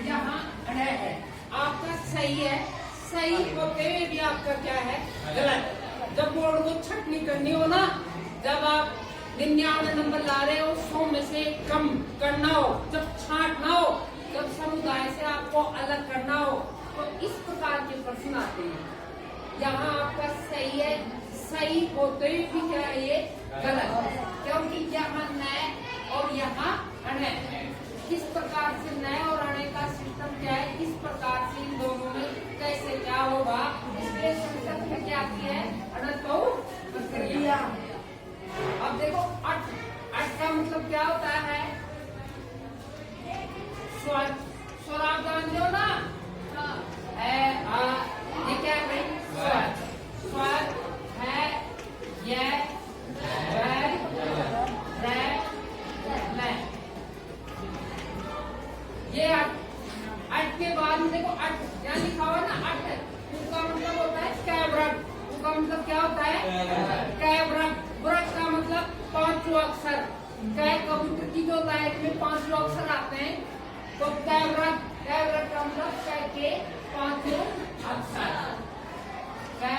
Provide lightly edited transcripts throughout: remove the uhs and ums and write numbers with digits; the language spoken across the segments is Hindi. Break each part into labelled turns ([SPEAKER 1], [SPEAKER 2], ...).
[SPEAKER 1] यहाँ अड़े है, आपका सही है, सही होते हुए भी आपका क्या है गलत। जब बोर्ड को छटनी करनी हो ना, जब आप 99 नंबर ला रहे हो, 100 में से कम करना हो, जब छांटना हो, जब समुदाय से आपको अलग करना हो, तो इस प्रकार के प्रश्न आते हैं। यहाँ आपका सही है, सही होते हुए भी क्या है ये गलत, क्योंकि यहाँ नए और यहाँ अणे, किस प्रकार से नए और अणे का सिस्टम क्या है, किस प्रकार से इन दोनों में कैसे क्या होगा, इसलिए संस्कृत में क्या किया है अणतो प्रक्रिया। अब देखो अट, अट का मतलब क्या होता है, स्वर, स्वर आप जानते हो ना, है ये क्या है भाई, स्वर, स्वर है ये ये अट के बाद में देखो अट यहाँ लिखा हुआ ना, अट उसका मतलब होता है कैब्रक, उसका मतलब क्या होता है कैब्रक, ब्रक का मतलब पांचों अक्षर, कै कबूतर की जो लाइट में पांचों अक्षर आते हैं, तो कैब्रक, कैब्रक का मतलब कै के पांचों अक्षर, कै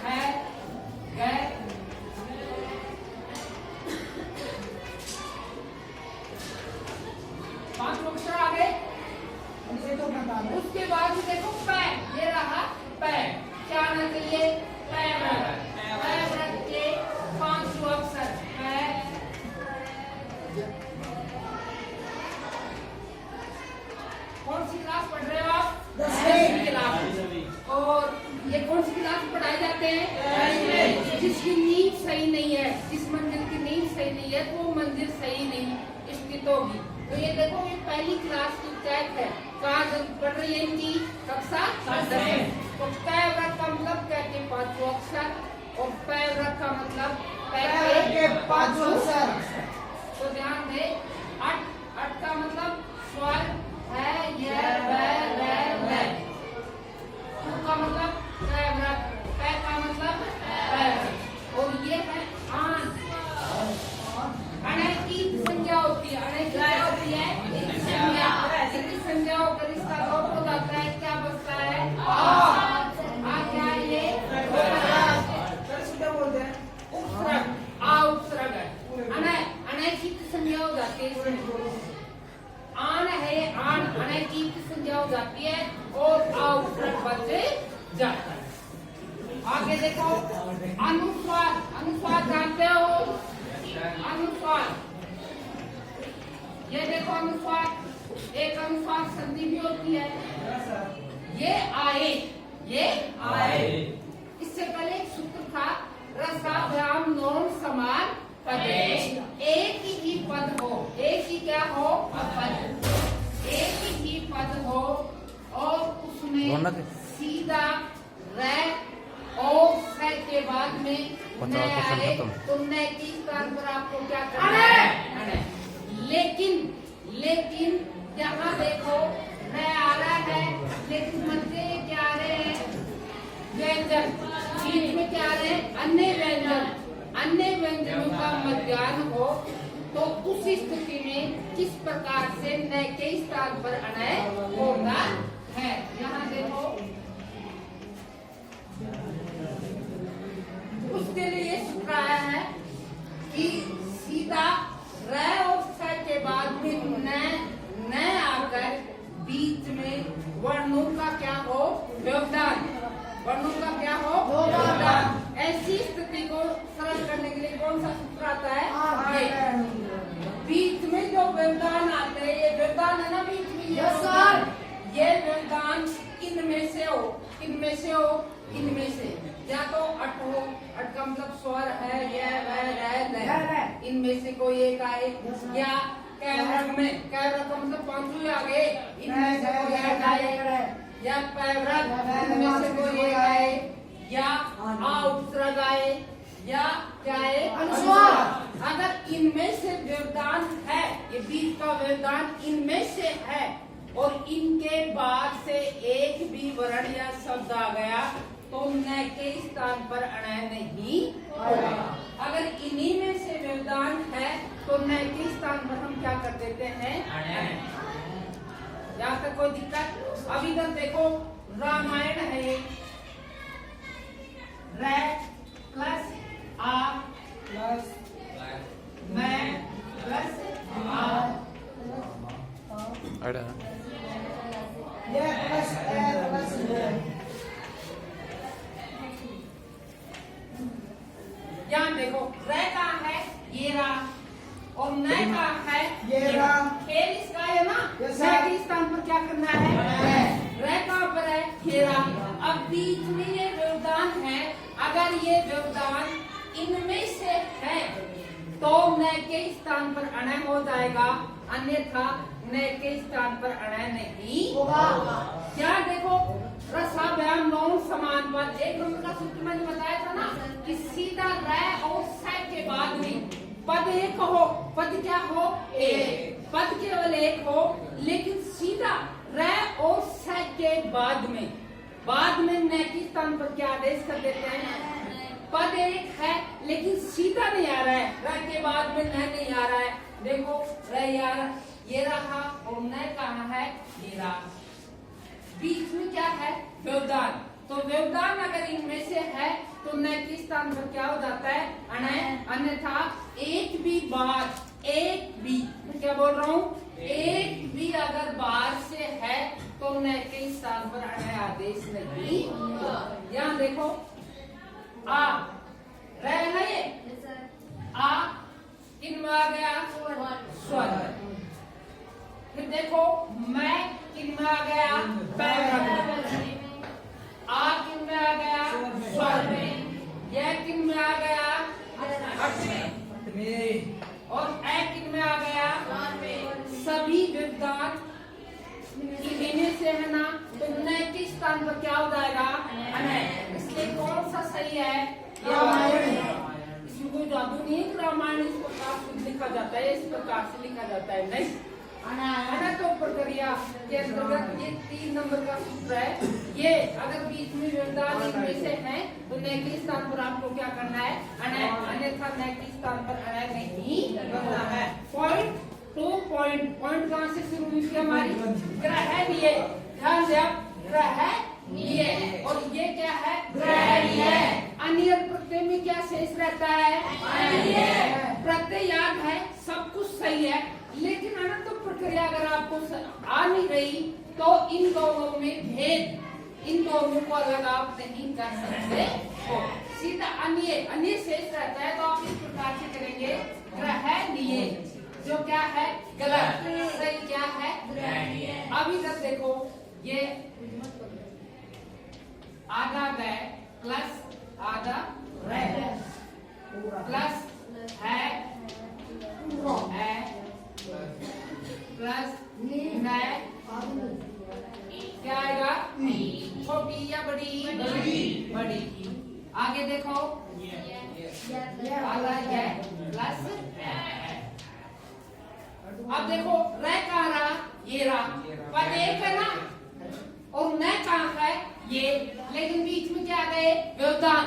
[SPEAKER 1] है कै, पांच अक्षर आ गए। उसके बाद देखो पै, ये रहा पै, क्या आना चाहिए पैव्रत, पैव्रत के पांच अक्षर पै, कौन सी क्लास पढ़ रहे हो आप, 10वीं क्लास। और ये कौन सी क्लास में पढ़ाए जाते हैं, जिसकी नींव सही नहीं है, जिस मंदिर की नींव सही नहीं है, वो मंदिर सही नहीं स्थित होगी। तो ये देखो ये पहली क्लास की टैग है, कहाँ पढ़ रही है इनकी कक्षा 10। तो पैव्रत का मतलब कै के पांचों अक्षर, और पैव्रत का मतलब पै के पांचों अक्षर। तो ध्यान दे, अट, अट का मतलब स्वर है ये का मतलब पैव्रत, पै का मतलब पैव्रत, और ये है आन, अणे की संज्ञा होती है, अणे की क्या होती है संज्ञा, इसकी संज्ञा होकर इसका लोप हो जाता है, क्या बचता है आ, क्या ये बोलते हैं उपसर्ग, आ उपसर्ग है, अणे, अणे की संज्ञा हो जाती है, आन है आन, अणे की संज्ञा हो जाती है और आ उपसर्ग बच जाता है। आगे देखो अनुस्वार, अनुस्वार जानते हो, अनुस्वार, ये देखो अनुस्वार, एक अनुस्वार संधि भी होती है, ये आए, ये आए, इससे पहले एक सूत्र था रसाभ्याम नोन समान पदे, एक ही पद हो, एक ही क्या हो पद, एक ही पद हो और उसमें सीधा रह और से के बाद में न आए, तो न की स्थान पर आपको क्या करना है, लेकिन लेकिन यहाँ देखो न आ रहा है, लेकिन मध्य क्या आ रहे हैं व्यंजन, बीच में क्या आ रहे हैं अन्य व्यंजन, अन्य व्यंजनों का मध्याह्न हो, तो उस स्थिति में किस प्रकार से न के स्थान पर अनय होता है। यहाँ देखो उसके लिए सूत्र आया है कि सीधा र और स के बाद में न आकर बीच में वर्णों का क्या हो व्यवधान, वर्णों का क्या हो व्यवधान। ऐसी स्थिति को सरल करने के लिए कौन सा सूत्र आता है, ये बीच में जो व्यवधान आते हैं, ये व्यवधान है ना बीच में, ये व्यवधान इनमें से हो, इनमें से हो, इनमें से, या तो अट हो, अट का मतलब स्वर है ये वह, इनमें से कोई एक आए, या कैव्रत में, कैव्रत का मतलब पांचों आ गए, इनमें से कोई एक आए, या पैव्रत इनमें से कोई एक आए, या आ उपसर्ग आए, या क्या है अनुस्वार। अगर इनमें से व्यवधान है, ये बीच का व्यवधान इनमें से है और इनके बाद से एक भी वर्ण या शब्द आ गया, तो न के स्थान पर अणय नहीं होगा। अगर इन्हीं में से व्यवधान है तो न के स्थान पर हम क्या कर देते हैं अणय। याद यहाँ तक कोई दिक्कत? अब इधर देखो रामायण है ये, रे प्लस आ प्लस मैं प्लस आ ये प्लस ए प्लस यहाँ देखो रे कहाँ है? ये रहा, और नए कहाँ है? ये रहा। खेल इसका है ना, नए के स्थान पर क्या करना है? रे कहाँ पर है? ये रहा। अब बीच में ये व्यवधान है, अगर ये व्यवधान इनमें से है तो नए के स्थान पर अणय हो जाएगा, अन्यथा नए के स्थान पर अणय नहीं होगा। क्या देखो रसाव्याम नौ समान पद, एक नंबर का सूत्र मैंने बताया था ना कि सीधा रे और से के बाद में पद एक हो, पद क्या हो? एक, पद केवल एक हो, लेकिन सीधा रे और से के बाद में न के स्थान पर क्या आदेश कर देते हैं? पद एक है लेकिन सीधा नहीं आ रहा है, रे के बाद में न नहीं आ रहा है। देखो रे यार ये रहा और न कहाँ है? ये रहा। बीच में क्या है? व्यवधान। तो व्यवधान अगर इनमें से है तो न के स्थान पर क्या हो जाता है? अणय, अन्यथा एक भी मैं क्या बोल रहा हूँ? एक भी अगर बाहर से है तो न के स्थान पर अणय आदेश नहीं होगा। यहाँ देखो आ रे है ये, आ किन में आ गया? स्वर। फिर देखो मैं किन में आ गया? आ किन में आ गया? स्वर में। यह किन में आ गया? हट में। और ए किन में आ गया? सभी व्यवधान इन्हीं से है ना, तो नए के स्थान पर क्या हो जाएगा? अनय। इसलिए कौन सा सही है? रामायण। इसमें कोई जादू नहीं है, रामायण इस प्रकार से लिखा जाता है, इस प्रकार से लिखा जाता है नहीं। अनय तो प्रक्रिया के अंतर्गत ये 3 नंबर का सूत्र है। ये अगर बीच में व्यवधान इनमें से है तो नए के स्थान पर आपको क्या करना है? अनय, अन्यथा नए के स्थान पर अनय नहीं करना है। पॉइंट टू पॉइंट कहाँ से शुरू हुई थी हमारी? ग्रहणीय। ध्यान दे आप, ग्रहणीय। और ये क्या है? ग्रहणीय। अनियर प्रत्यय में क्या शेष रहता है? अनियर। प्रत्यय याद है, सब कुछ सही है, लेकिन अनंत प्रक्रिया अगर आपको आ नहीं रही तो इन दोनों में भेद, इन दोनों को अलग आप नहीं कर सकते हो। सीधा अन्य शेष रहता है तो आप इस प्रकार से करेंगे ग्रहणीय, जो क्या है? गलत। सही क्या है? अब इधर देखो ये आधा बै प्लस आधा रे प्लस है प्लस क्या आएगा? छोटी या बड़ी? बड़ी। आगे देखो आधा है प्लस। अब देखो रे कहाँ रहा? ये रहा। पद एक है ना, और न कहाँ है? ये। लेकिन बीच में क्या आ गए? व्यवधान।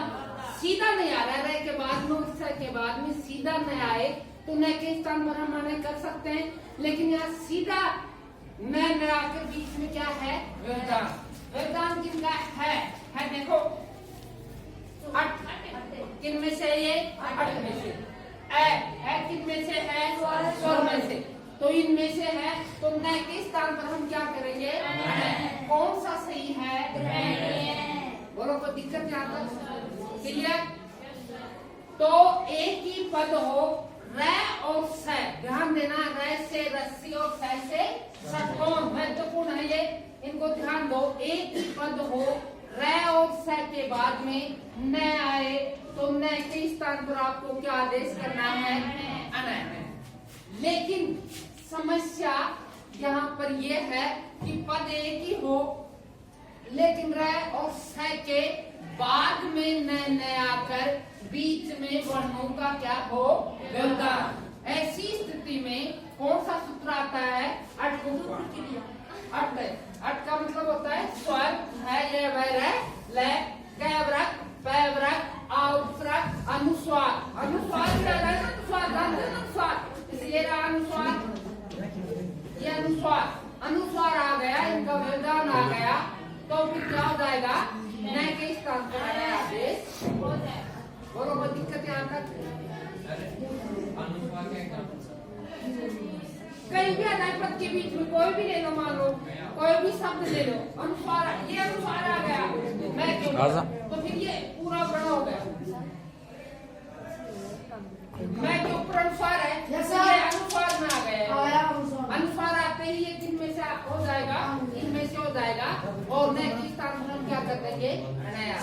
[SPEAKER 1] सीधा नहीं आ रहा है, रे के बाद में उससे के बाद में सीधा न आए तो न के स्थान पर हम अनय कर सकते हैं, लेकिन यहाँ सीधा न आकर बीच में क्या है? व्यवधान। व्यवधान किनका है? देखो अट, किन में से? ये अट में से। ए किन में से है? स्वर में से। तो इनमें से है तो न के स्थान पर हम क्या करेंगे? कौन सा सही है? बोलो, कोई दिक्कत यहाँ तक? क्लियर? तो एक ही पद हो, रे और से। ध्यान देना, रे से रस्सी और से षटकोण महत्वपूर्ण है ये, इनको ध्यान दो। एक ही पद हो, रे और से के बाद में न आए तो न के स्थान पर आपको क्या आदेश करना है? अनय। लेकिन समस्या यहाँ पर यह है कि पद एक ही हो, लेकिन रे और से के बाद में न आकर बीच में वर्णों का क्या हो? व्यवधान। ऐसी स्थिति में कौन सा सूत्र आता है? अट का मतलब होता है स्वर है, ये वह ले गैवरक पैवरक आउटरक अनुस्वार। अनुस्वार इसलिए अनुस्वार, ये अनुस्वार आ गया स्थान पर है आदेश हो जाएगा। बोलो कोई दिक्कत यहाँ तक? कहीं भी अदाय पद के बीच में कोई भी ले लो, मान लो कोई भी शब्द ले लो, अनुस्वार, ये अनुस्वार आ गया, मैं क्यों, तो फिर ये पूरा बड़ा हो गया। मैं के ऊपर अनुस्वार है, ये अनुस्वार में आ गया। अनुस्वार आते ही ये इनमें से हो जाएगा, इनमें से हो जाएगा, और न के स्थान पर हम क्या कर देंगे, नया।